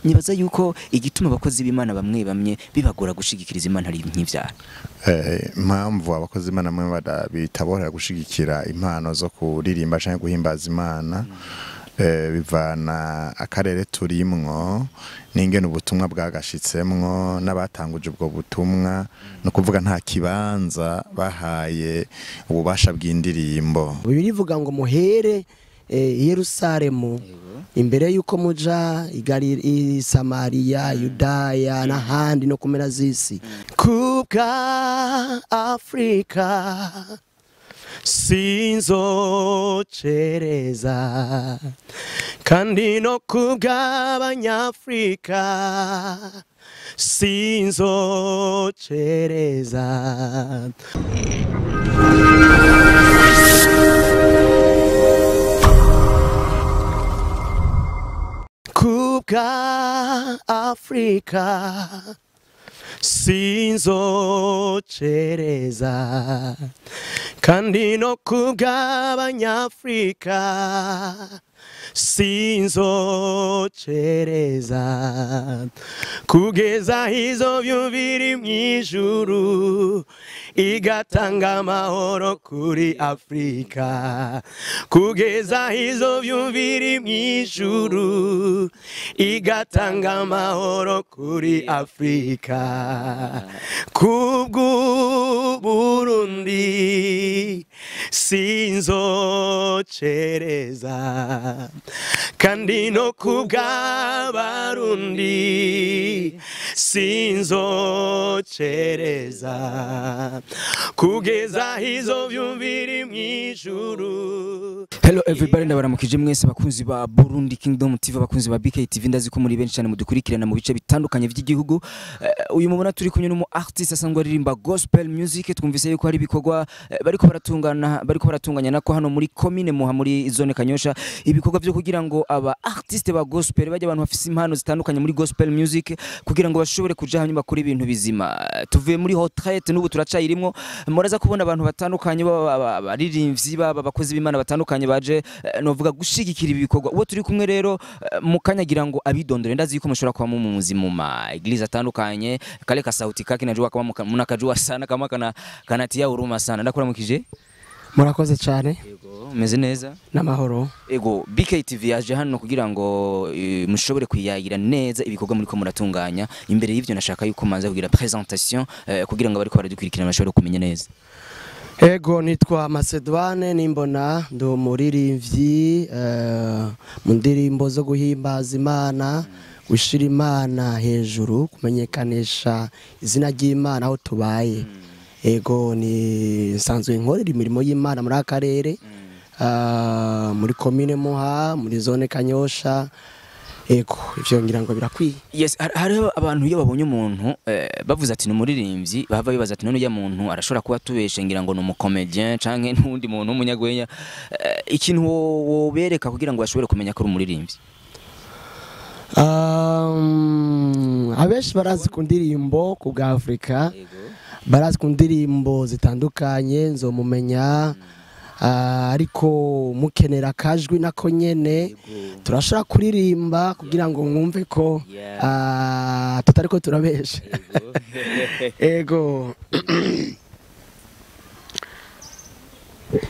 nibaza yuko igituma abakozi b'Imana bamwe bamwe bibagora gushigikiriza Imana ari nk'ivyaha. Impamvu abakozi b'Imana bamwe bitabora gushigikira impano zo kuririmba canke guhimbaza Imana bivana akarere turimwo n'ingene ubutumwa bwagashitsemwo n'abatanguje ubwo butumwa no kuvuga nta kibanza bahaye ububasha bw'indirimbo. Bivuga ngo muhere Yerusalemu imbere yuko muja i Samariya, Yudaya n'ahandi no kumera z'isi. Kubwa Afrika sinzocereza kandi no kubw'Abanyafrika sinzocereza. Kubwa Afrika sinzocereza kandi no kubw'Abanyafrika sinzocereza kugeza hizo vyumviri mw'ijuru igatanga amahoro kuri Afrika, kugeza hizo vyumviri mw'ijuru igatanga amahoro kuri Afrika. Kubw'u Burundi sinzocereza kandi no kubw'Abarundi sinzocereza kugeza hizo vyumviri mw'ijuru. Hello everybody, ndabaramukije mwese bakunzi ba Burundi Kingdom TV, bakunzi ba BK TV, ndazi ko muri benshi cyane mudukurikirana mu bice bitandukanye by'igihugu. Uyu mubona turi kumwe n'umu artist asanzwe aririmba gospel music. Twumvise yuko hari ibikorwa bariko baratunganya nako hano muri commune Muha muri zone Kanyosha, ibikorwa byo kugira ngo aba artist ba gospel bajya abantu bafise impano zitandukanye muri gospel music kugira ngo bashobore kuja hanyuma kuri ibintu bizima. Tuvuye muri retraite n'ubu turacayirimo, muraza kubona abantu batandukanye baririmbyi bakozi b'Imana batandukanye baje novuga gushigikira ibikorwa. Uwo turi kumwe rero mukanyagira ngo abidondore, ndazi yuko mushobora kuba mu muzima ma eglise atandukanye, kale ka sauti kake najua kama munakajua sana kama kanatia huruma sana. Ndakuramukije. Murakoze cyane. Yego, meze neza n'amahoro. Ego, BK TV yaje hano kugira ngo mushobore kuyagira neza ibikorwa muri ko muratunganya. Imbere y'ivyo nashaka yuko manza kugira presentation kugira ngo bariko baradukurikirana bashobore kumenya neza. Ego, nitwa Macedwane Nimbona, ndo muririmbyi mu ndirimbo zo guhimbaza Imana, gushira Imana hejuru, kumenyekanisha izina ry'Imana aho tubaye. Ego, ni nsanzwe nkorera imirimo y'Imana muri akarere muri commune Muha muri zone Kanyosha. Ego, ivyo ngira ngo birakwiye. Yes, hari abantu iyo babonye umuntu bavuze ati n'umuririmbyi bava bibaza ati none ya muntu arashobora kuba tubeshe ngira ngo no comedian canke n'undi muntu umunyagwenya. Ikintu wobereka kugira ngo bashobore kumenya ko umuririmbyi? Abeshi barazi ku ndirimbo ku bwa Afrika, barazi ku ndirimbo zitandukanye nzomumenya. Ariko mukenera kajwi nako nyene turashaka kuririmba kugira ngo mwumve ko tutariko turabesha. Ego.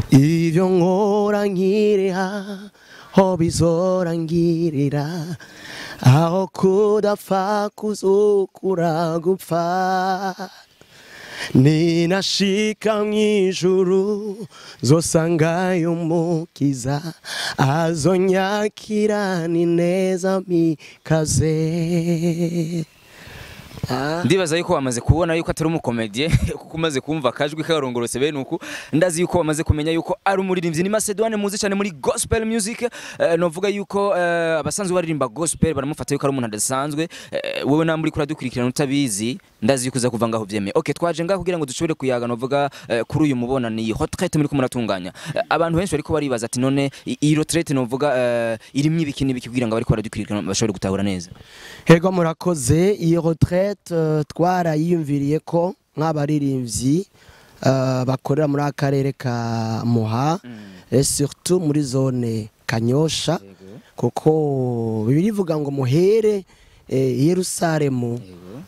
Ivyo nkora nkiriha ho bizorangirira, aho kudapfa kuzukura gupfa. Ninashika mw'ijuru zosangayo Umukiza azonyakira ni neza mikaze. Ndibaza yuko wamaze kubona yuko atari umukomedie kuko umaze kumva kajwi karongorose bene uko. Ndazi yuko wamaze kumenya yuko ari umuririmbyi. Ni Macedwane muzi cyane muri gospel music. Novuga yuko abasanzwe baririmba gospel baramufata yuko ari umuntu adasanzwe. Wewe namburi kuri dukurikirana utabizi, ndazi yuko uza kuvangaho byeme. Okay, twaje ngaho kugira ngo dushobore kuyaga novuga kuri uyu mubona ni retraite muri ko muratunganya. Abantu benshi bariko baribaza ati none iyi retraite novuga irimwe ibiki n'ibiki kugira ngo bariko baradukurikirana bashobore gutahura neza. Ego, murakoze. Iyi retraite twarayiyumviriye ko nk'abaririmbyi bakorera muri akarere ka Muha, surtout muri zone Kanyosha, kuko bivuga ngo muhere Yerusalemu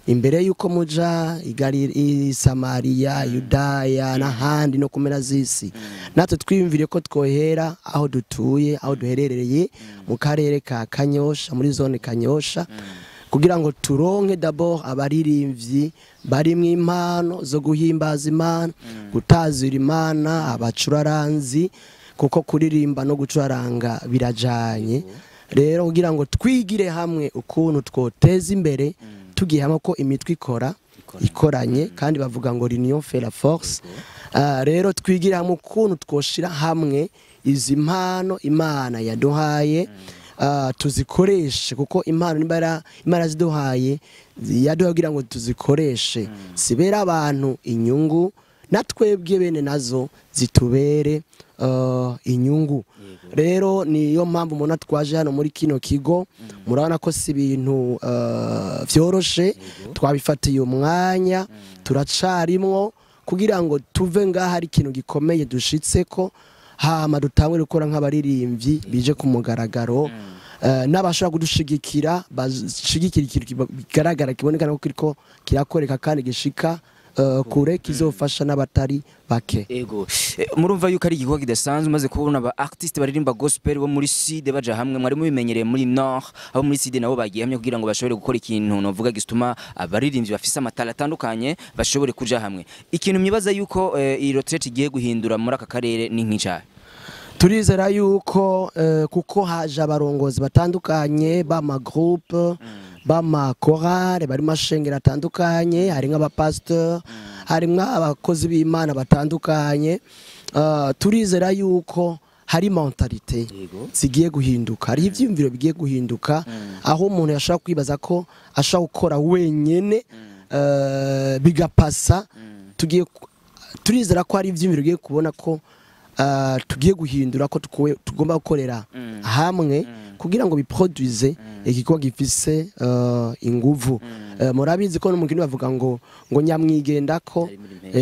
imbere yuko muja i Samariya Yudaya n'ahandi no kumera z'isi natwe twiyumvire ko twohera aho dutuye aho duherereye mu karere ka Kanyosha muri zone Kanyosha kugira ngo turonke d'abord abaririmbyi bari mu impano zo guhimbaza Imana gutazira Imana abacuraranzi kuko kuririmba no gucuraranga birajanye rero kugira ngo twigire hamwe ukuntu twoteza imbere tugiye hamwe ko imitwe ikoranye kandi bavuga ngo l'union fait la force rero twigire hamwe ukuntu twoshira hamwe izi mpano Imana yaduhaye tuzikoreshe kuko impano Imana ziduhaye yaduhaye kugira ngo tuzikoreshe sibera abantu inyungu natwebwe bene nazo zitubere inyungu rero niyo mpamvu umuntu twaje hano muri kino kigo murabona ko si ibintu vyoroshe twabifatiye umwanya turacarimwo kugira ngo tuve ngaha ari ikintu gikomeye dushitseko hama dutangure gukora nk'abaririmbyi bije ku mugaragaro n'abashobora kudushigikira bashigikira ikintu bigaragara kiboneka ko kiriko kirakoreka kandi gishika kure kizofasha n'abatari bake ego murumva yuko ari igikorwa kidasanzwe maze kubona aba artiste baririmba gospel bo muri Sud baja hamwe mwari mubimenyereye muri Nord abo muri Sud nabo bagiye hamwe kugira ngo bashobore gukora ikintu novuga gituma abaririmbyi bafise amatala atandukanye bashobore kuja hamwe ikintu myibaza yuko iyi retraite igiye guhindura muri aka karere ni nk'icyaha turizera yuko kuko haje abarongozi batandukanye b'ama groupe b'ama chorale bari mashengera atandukanye hari nk'abapasteur hari nk'abakozi b'Imana batandukanye turizera yuko hari mentalite zigiye guhinduka hari ivyumviro bigiye guhinduka aho umuntu yashaka kwibaza ko ashaka gukora wenyene bigapasa turizera ko hari ivyumviro bigiye kubona ko tugiye guhindura ko tugomba gukorera hamwe kugira ngo biproduise igikorwa gifise inguvu murabizi ko n'umugeni bavuga ngo nyamwigenda ko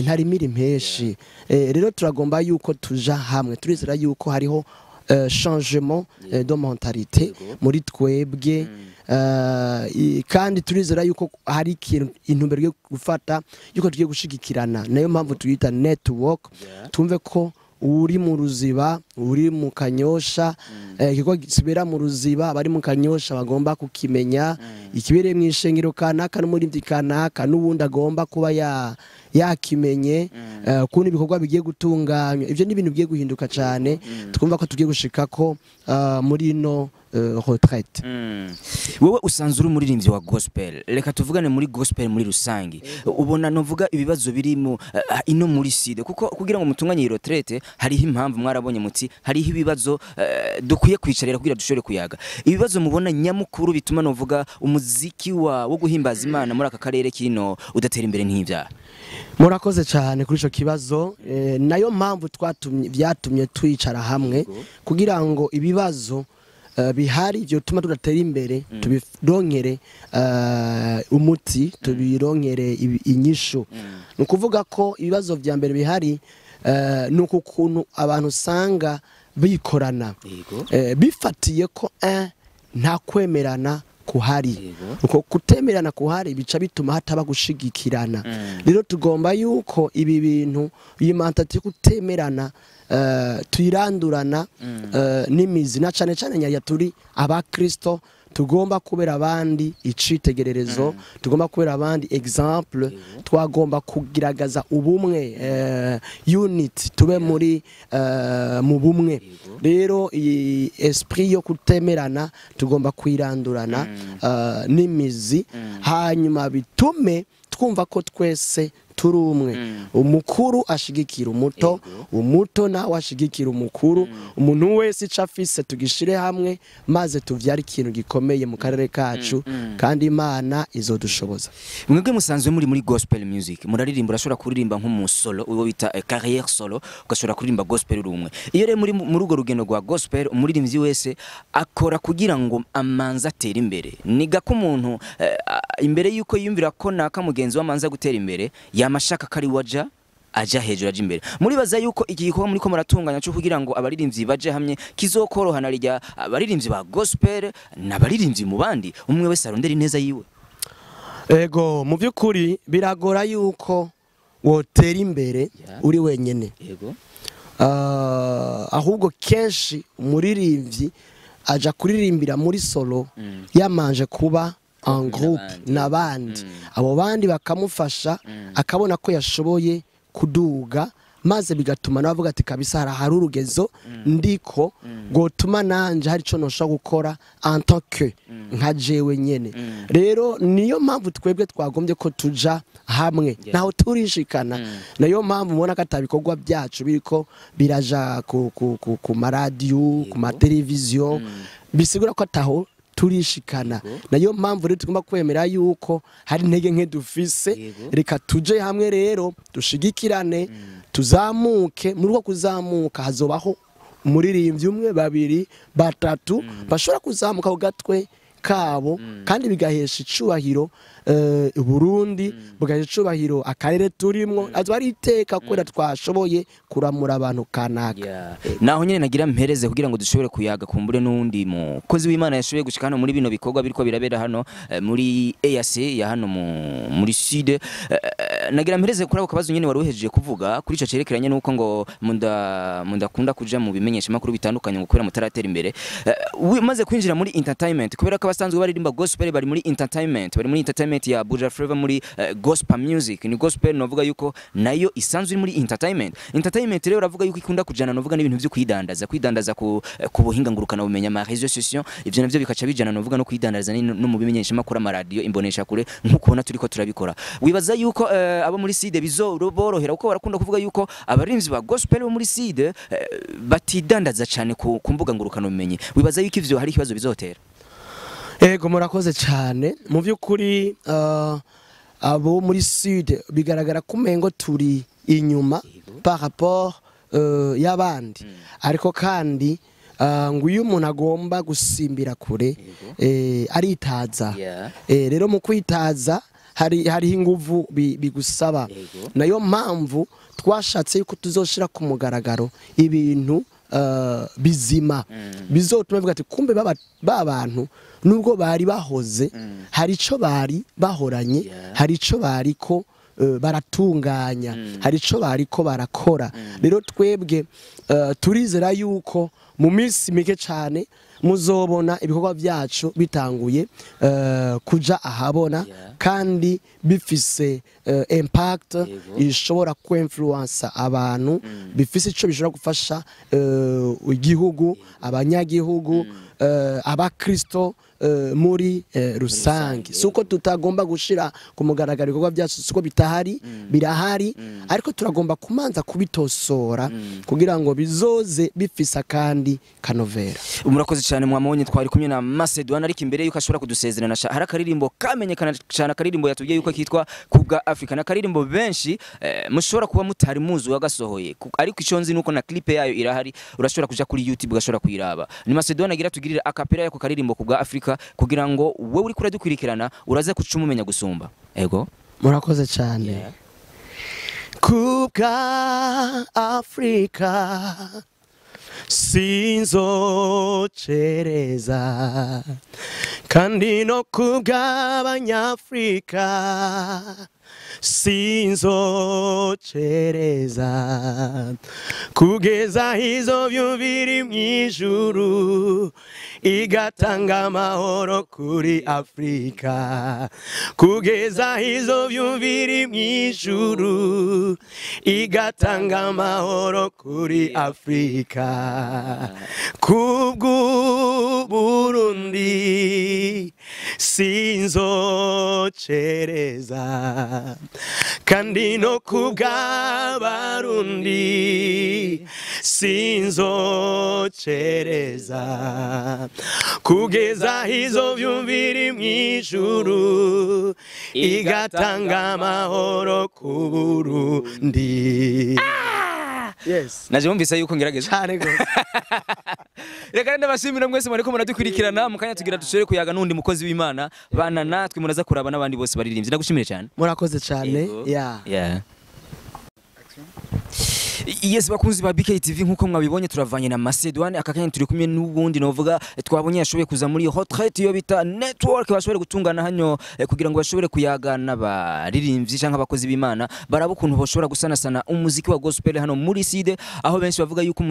ntari miri impeshi rero turagomba yuko tuja hamwe turizera yuko hariho changement de mentalité muri twebwe kandi turizera yuko hari ikintu intumbero yo gufata yuko tugiye gushigikirana nayo mpamvu tuyita network tumve ko uri mu Ruziba uri mu Kanyosha ikigo gisibera mu Ruziba bari mu Kanyosha bagomba kukimenya ikibereye mu ishengero kanaka n'umurindi kanaka n'ubundi agomba kuba yakimenye kundi ibikorwa bigiye gutunganywa ivyo ni ibintu bigiye guhinduka cyane twumva ko tugiye gushika ko muri no retraite wowe usanzwe uri umuririmbyi wa gospel reka tuvugane muri gospel muri rusangi ubona novuga ibibazo birimo ino muri Sud kuko kugira ngo mutunganye iyi retraite hariho impamvu mwarabonye muti hariho ibibazo dukwiye kwicarira kugira dushobore kuyaga ibibazo mubona nyamukuru bituma novuga umuziki wo guhimbaza Imana muri aka karere kino udatera imbere nk'ivyaha murakoze cyane kuri ico kibazo nayo mpamvu byatumye twicara hamwe kugira ngo ibibazo bihari byo tuma tudatera imbere tubironkere umuti tubironkere inyisho nukuvuga ko ibibazo vya mbere bihari nuko kuntu abantu usanga bikorana bifatiye ko nta kwemerana kuhari uko kutemerana kuhari bica bituma hataba gushigikirana rero tugomba yuko ibi bintu yimantate kutemerana tuyirandurana n'imizi na cyane cyane nyaya turi abakristo tugomba kubera abandi icitegererezo tugomba kubera abandi exemple twagomba kugaragaza ubumwe unity tube muri mu bumwe rero esprit yo kutemerana tugomba kwirandurana n'imizi hanyuma bitume twumva ko twese turi umwe umukuru ashigikira umuto umuto nawe ashigikira umukuru umuntu wese icafise tugishire hamwe maze tuvyara ikintu gikomeye mu karere kacu kandi Imana izodushoboza mwebwe musanzwe muri gospel music muraririmba urashobora kuririmba nk'umusolo uwo bita carrière solo ugashobora kuririmba gospel rumwe iyo rero muri ugo rugendo rwa gospel umuririmbyi wese akora kugira ngo amanza atera imbere niga ko umuntu imbere yuko yumvira ko naka mugenzi wamanza gutera imbere amashaka kari waja aja hejuru aja imbere. Muribaza yuko iki gikorwa muri ko muratunganya cyo kugira ngo abaririmbyi baje hamwe kizokorohana rya abaririmbyi ba gospel n'abaririmbyi mu bandi umwe wese arondera ineza yiwe? Ego mu by'ukuri biragora yuko wotera imbere uri wenyene. Yego. Ahubwo kenshi umuririmbyi aja kuririmbira muri solo yamanje kuba en groupe n'abandi, abo bandi bakamufasha akabona ko yashoboye kuduga, maze bigatuma navuga ati kabisa hari urugezo ndiko gotuma nanje hari ico noshobora gukora en tant que nka jewe nyene. Rero niyo mpamvu twebwe twagombye ko tuja hamwe naho turishikana, nayo mpamvu mubona ko atabikorwa byacu biriko biraja ku maradiyo, ku mateleviziyo, bisigura ko ataho turishikana. Nayo mpamvu rero tugomba kwemera yuko hari intege nke dufise, reka tuje hamwe rero dushigikirane, tuzamuke. Muri uko kuzamuka hazobaho umuririmbyi umwe, babiri, batatu bashobora kuzamuka ku gatwe kabo, kandi bigahesha icubahiro Burundi, bugahesha icubahiro akarere turimwo, azo ari iteka kubera twashoboye kuramura abantu kanaka. Naho nyene nagira mpereze kugira ngo dushobore kuyaga kumbure n'undi mukozi w'Imana yashoboye gushika hano muri bino bikorwa biriko birabera hano muri EAC ya hano muri Sud. Nagira mpereze kuri ako kabazo nyene wari uhejeje kuvuga kuri ico cerekeranye nuko ngo mundakunda kuja mu bimenyesha makuru bitandukanye ngo kubera mutaratera imbere. Maze kwinjira muri entertainment, kubera ko abasanzwe baririmba gospel bari muri entertainment, ya Buja Flava muri gospel music. Ni gospel novuga yuko nayo isanzwe muri entertainment. Entertainment rero uravuga yuko ikunda kujana novuga n'ibintu byo kwidandaza ku buhinga ngurukana bumenya ama réseaux sociaux, ivyo navyo bikaca bijana novuga no kwidandaza no mu bimenyesha makuru amaradio imbonesha kure nkuko ubona turiko turabikora. Wibaza yuko abo muri Side bizoborohera kuko barakunda kuvuga yuko abarimvyi ba gospel bo muri Side batidandaza cyane ku mbuga ngurukana bumenyi. Wibaza yuko ivyo hari ikibazo bizotera? Ego murakoze cyane. Mu by'ukuri abo muri Sud bigaragara ko umengo turi inyuma par rapport y'abandi, ariko kandi ngo iyo umuntu agomba gusimbira kure aritaza. Rero mu kwitaza hari inguvu bigusaba. Nayo mpamvu twashatse yuko tuzoshira ku mugaragaro ibintu bizima bizotuma bivuga ati kumbe babantu nubwo bari bahoze hari ico bari bahoranye, hari ico bariko baratunganya, hari ico bariko barakora. Rero twebwe turizera yuko mu minsi mike cyane muzobona ibikorwa byacu bitanguye kuja ahabona, kandi bifise impact ishobora ku influence abantu, bifise ico bishobora gufasha igihugu, abanyagihugu, abakristo muri rusange. Suko tutagomba gushira ku mugaragaro ibikorwa byacu suko bitahari, birahari, ariko turagomba kumanza kubitosora kugira ngo bizoze bifisa kandi kanovera. Murakoze cyane mwamubonye twari kumwe na Macedone, ariko imbere yuko ashobora kudusezerana hari akaririmbo kamenyekana cyane, akaririmbo yatubwiye yuko kitwa Kubwa Africa. Na akaririmbo benshi mushobora kuba mutari muzi wagasohoye, ariko ico nzi nuko na clip yayo irahari, urashobora kuja kuri YouTube ugashobora kuyiraba. Ni Macedone agira tugirira akapera yako karirimbo Kubwa Africa kugira ngo wowe uri kure dukurikirana uraze kucumumenya gusumba. Ego murakoze cyane. Kubwa Africa sinzocereza, kandi no kubwa abanyafrika sinzocereza, kugeza hizo vyubiri mwijuru igatanga amahoro kuri Afrika, kugeza hizo vyubiri mwijuru igatanga amahoro kuri Afrika. Kubwu Burundi sinzocereza, kandi no kubwa Barundi sinzocereza, kugeza hizo vyumviri mwijuru igatanga amahoro ku Burundi. Yes. Naje mumvise yuko ngerageza cyane gose. Reka ndabashimira mwese mwariko muradukurikirana, mukanya tugira dushore kuyaga nundi mukozi w'Imana bana natwe muraza kuraba nabandi bose baririmbye. Ndagushimire cyane. Murakoze cyane. Yeah. Yes bakunzi ba BK TV nkuko mwabibonye turavanye na Macedwane akakanya turi kumwe n'ubundi novuga twabonye yashoboye kuza muri retraite yo bita network bashobore gutungana hanyo kugira ngo bashobore kuyagana baririmbyi canke abakozi b'Imana baraba ukuntu boshobora gusanasana umuziki wa gospel hano muri Side aho benshi bavuga yuko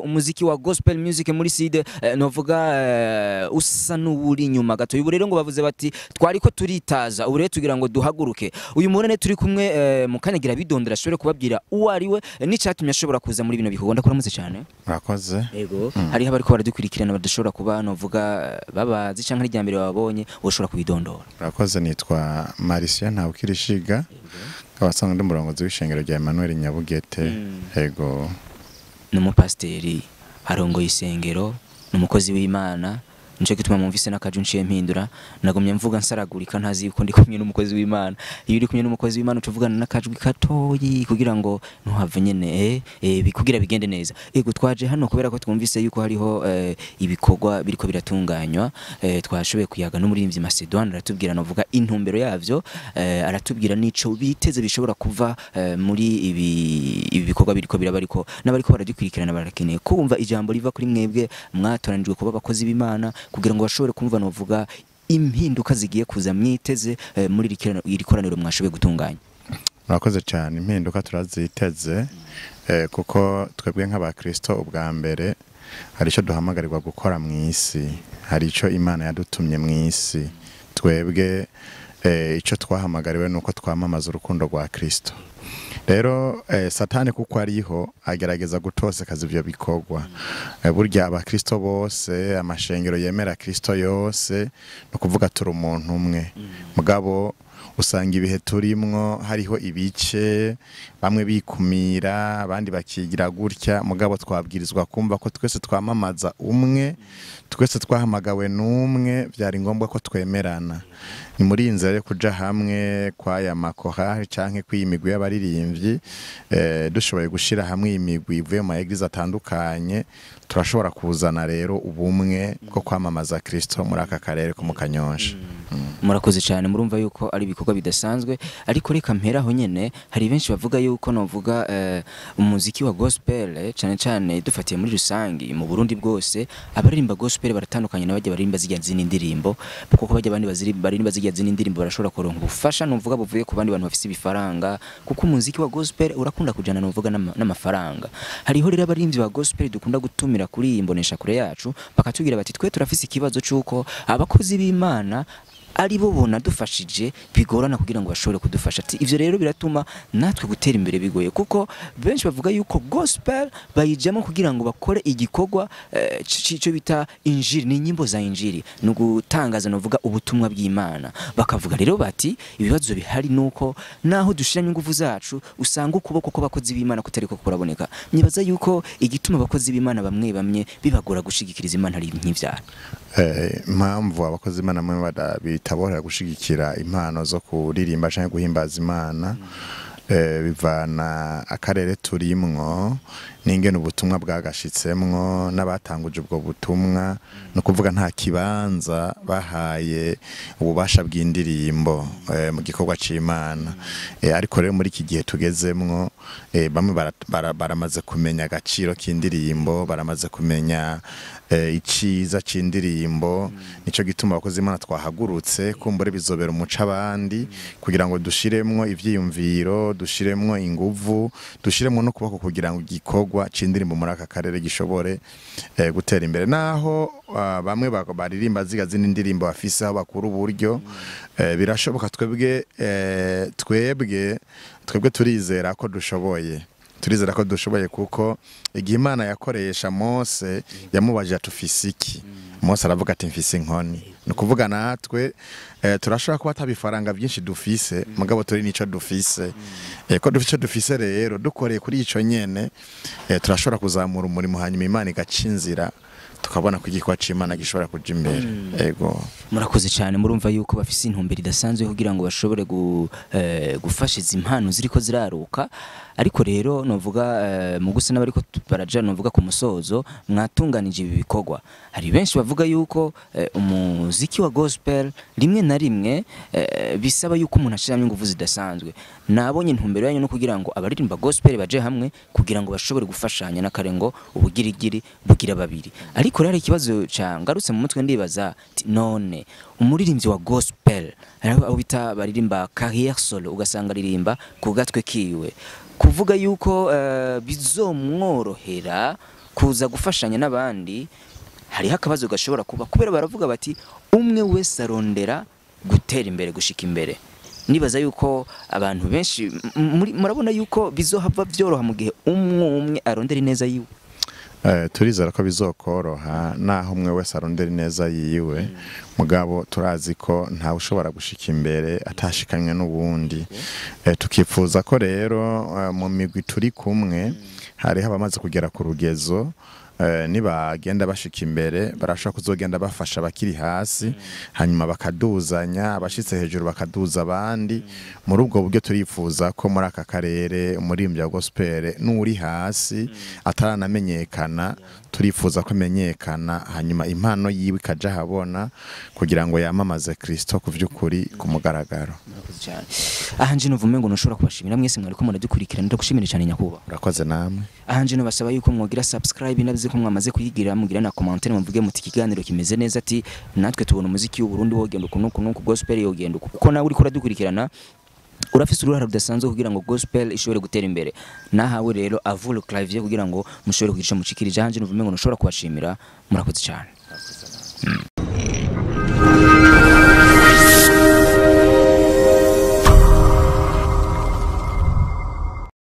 umuziki wa gospel music muri Side novuga usa n'uri nyuma gato ubu rero ngo bavuze bati twariko turitaza ubu rero tugira ngo duhaguruke uyu murene turi kumwe mu kanyagira bidondera ashobore kubabwira uwo ari we n'icyatumye ashobora kuza muri bino bikorwa ndakuramutse cyane murakoze yego hari abariko baradukurikirana badashobora kuba novuga babazi canke rya mbere babonye ushobora kubidondora murakoze nitwa Maricien Ntawukirishiga abasanga ndi murongozi w'ishengero rya Emmanuel Nyabugete yego n'umupasteri arongoye isengero n'umukozi w'Imana nico gituma mumvise nakaju nciye mpindura nagomye mvuga nsaragurika ntazi yuko ndi kumwe n'umukozi w'Imana iyo uri kumwe n'umukozi w'Imana utuvugana nakajwi katoyi kugira ngo ntuhave nyene bikugira bigende neza ego twaje hano kubera ko twumvise yuko hariho ibikorwa biriko biratunganywa twashoboye kuyaga n'umuririmbyi Macedwane aratubwira novuga intumbero yavyo aratubwira nico biteze bishobora kuva muri ibi bikorwa biriko birabariko n'abariko baradukurikirana barakeneye kumva ijambo riva kuri mwebwe mwatoranijwe kuba abakozi b'Imana kugira ngo bashobore kumva novuga impinduka zigiye kuza mwiteze muri iri koraniro mwashoboye gutunganya. murakoze cyane impinduka turaziteze kuko twebwe nk'abakristo ubwa mbere hari icyo duhamagarirwa gukora mu isi hari icyo Imana yadutumye mu isi twebwe icyo twahamagariwe nuko twamamaza urukundo rwa Kristo rero satani kuko ariho agerageza gutosekaza ivyo bikorwa burya abakristo bose amashengero yemera Kristo yose no kuvuga turi umuntu umwe mugabo usanga ibihe turimwo hariho ibice bamwe bikumira abandi bakigira gutya mugabo twabwirizwa kumva ko twese twamamaza umwe twese twahamagawe n'umwe byari ngombwa ko twemerana ni muri inzira yo kuja hamwe kwa ya makoha canke kwimigwi y'abaririmbyi dushoboye gushira hamwe imigwi ivuye mu eglise atandukanye turashobora kuzana rero ubumwe bwo kwamamaza Kristo muri aka karere ko mu Kanyosha. Murakoze cyane murumva yuko ari ibikorwa bidasanzwe ariko reka mperaho nyene hari benshi bavuga yuko novuga umuziki wa gospel cyane cyane dufatiye muri rusangi mu Burundi bwose abaririmba gospel baratandukanye n'abajya baririmba zijya zini ndirimbo kuko bajya bandi baririmba zijya zini ndirimbo barashobora kuronka ubufasha novuga buvuye ku bandi bantu bafise ibifaranga kuko umuziki wa gospel urakunda kujana novuga n'amafaranga hariho rero abaririmvyi ba gospel dukunda gutumira kuri imbonesha kure yacu bakatubwira bati twe turafise ikibazo cyuko abakozi b'Imana ari bo bona dufashije bigorana kugira ngo bashobore kudufasha ati ivyo rero biratuma natwe gutera imbere bigoye kuko benshi bavuga yuko gospel bayijamo kugira ngo bakore igikorwa cyo bita injiri ni nyimbo za injiri no gutangaza novuga ubutumwa bw'Imana bakavuga rero bati ibibazo bihari nuko naho dushiranye ingufu zacu usanga ukuboko ko bakozi b'Imana kutariko kuraboneka nyibaza yuko igituma abakozi b'Imana bamwe bibagora gushigikiriza Imana ari nk'ivyaha impamvu abakozi b'Imana mwe bitabora gushigikira impano zo kuririmba canke guhimbaza Imana bivana akarere turimwo n'ingene ubutumwa bwagashitsemwo n'abatanguje ubwo butumwa no kuvuga nta kibanza bahaye ububasha bw'indirimbo mu gikorwa c'Imana ariko rero muri iki gihe tugezemwo bamwe baramaze kumenya agaciro k'indirimbo baramaze kumenya iciza c'indirimbo nico gituma abakozi Imana twahagurutse kumbure bizobera umuca abandi kugira ngo dushiremwo ivyiyumviro dushiremwo inguvu dushiremwo no kubako kugira ngo igikorwa c'indirimbo muri aka karere gishobore gutera imbere naho bamwe baririmba ziga zindi ndirimbo bafise aho bakura uburyo birashoboka twebwe turizera ko dushoboye kuko igihe Imana yakoresha Mose yamubaje atufise iki Mose aravuga ati mfise inkoni no kuvuga natwe turashobora kuba tabifaranga byinshi dufise mugabo turi nico dufise ko dufise rero dukoreye kuri ico nyene turashobora kuzamura umurimo hanyuma Imana igacinzira tukabona ko igikwa c'Imana gishobora kuja imbere ego murakoze cyane murumva yuko bafise intumbero idasanzwe kugira ngo bashobore gufashiza impano ziriko ziraruka ariko rero novuga mu gusa n'abariko baraja novuga ku musozo mwatunganije ibi bikorwa hari benshi bavuga yuko umuziki wa gospel rimwe na rimwe bisaba yuko umuntu ashiramo ingufu zidasanzwe nabonye intumbero yanyu no kugira ngo abaririmba gospel baje hamwe kugira ngo bashobore gufashanya n'akarengo ubugirigiri bugira babiri ariko rero ikibazo ngarutse mu mutwe ndibaza none umuririmbyi wa gospel aho bita baririmba carrière solo ugasanga ririmba ku gatwe kiwe kuvuga yuko bizomworohera kuza gufashanya n'abandi hariho akabazo gashobora kuba kubera baravuga bati umwe wese arondera gutera imbere gushika imbere nibaza yuko abantu benshi murabona yuko bizohava byoroha mu gihe umwe arondera neza yiwe turizera ko bizokoroha naho umwe wese arondera neza yiwe mugabo turazi ko ntawe ushobora gushika imbere atashikanywe n'ubundi tukifuza ko rero mu migwi turi kumwe hariho abamaze kugera ku rugezo nibagenda bashika imbere barashaka kuzogenda bafasha bakiri hasi hanyuma bakaduzanya abashitse hejuru bakaduza abandi muri ubwo buryo turifuza ko muri aka karere umuririmbyi wa gospel n'uri hasi ataranamenyekana turifuza ko menyekana hanyuma impano yiwe ikaja habona kugira ngo yamamaze Kristo ku vy'ukuri ku mugaragaro. Ahanje novume ngo nushobora kubashimira mwese mwariko muradukurikirana ndagushimira cyane nyakuba. Urakoze namwe. Ahanje no basaba yuko mwogira subscribe nabize ko mwamaze kuyigira mugira na commentaire muvuge muti ikiganiro kimeze neza ati natwe tubona umuziki w'u Burundi wogenda ukuntu gospel yogenda kuko nawe uri kuradukurikirana urafise uruhara rudasanzwe kugira ngo gospel ishobore gutera imbere nahawe rero avule clavier kugira ngo mushobore kugirisha mucikirije hanje nuvume ngo nushobora kubashimira murakoze cyane.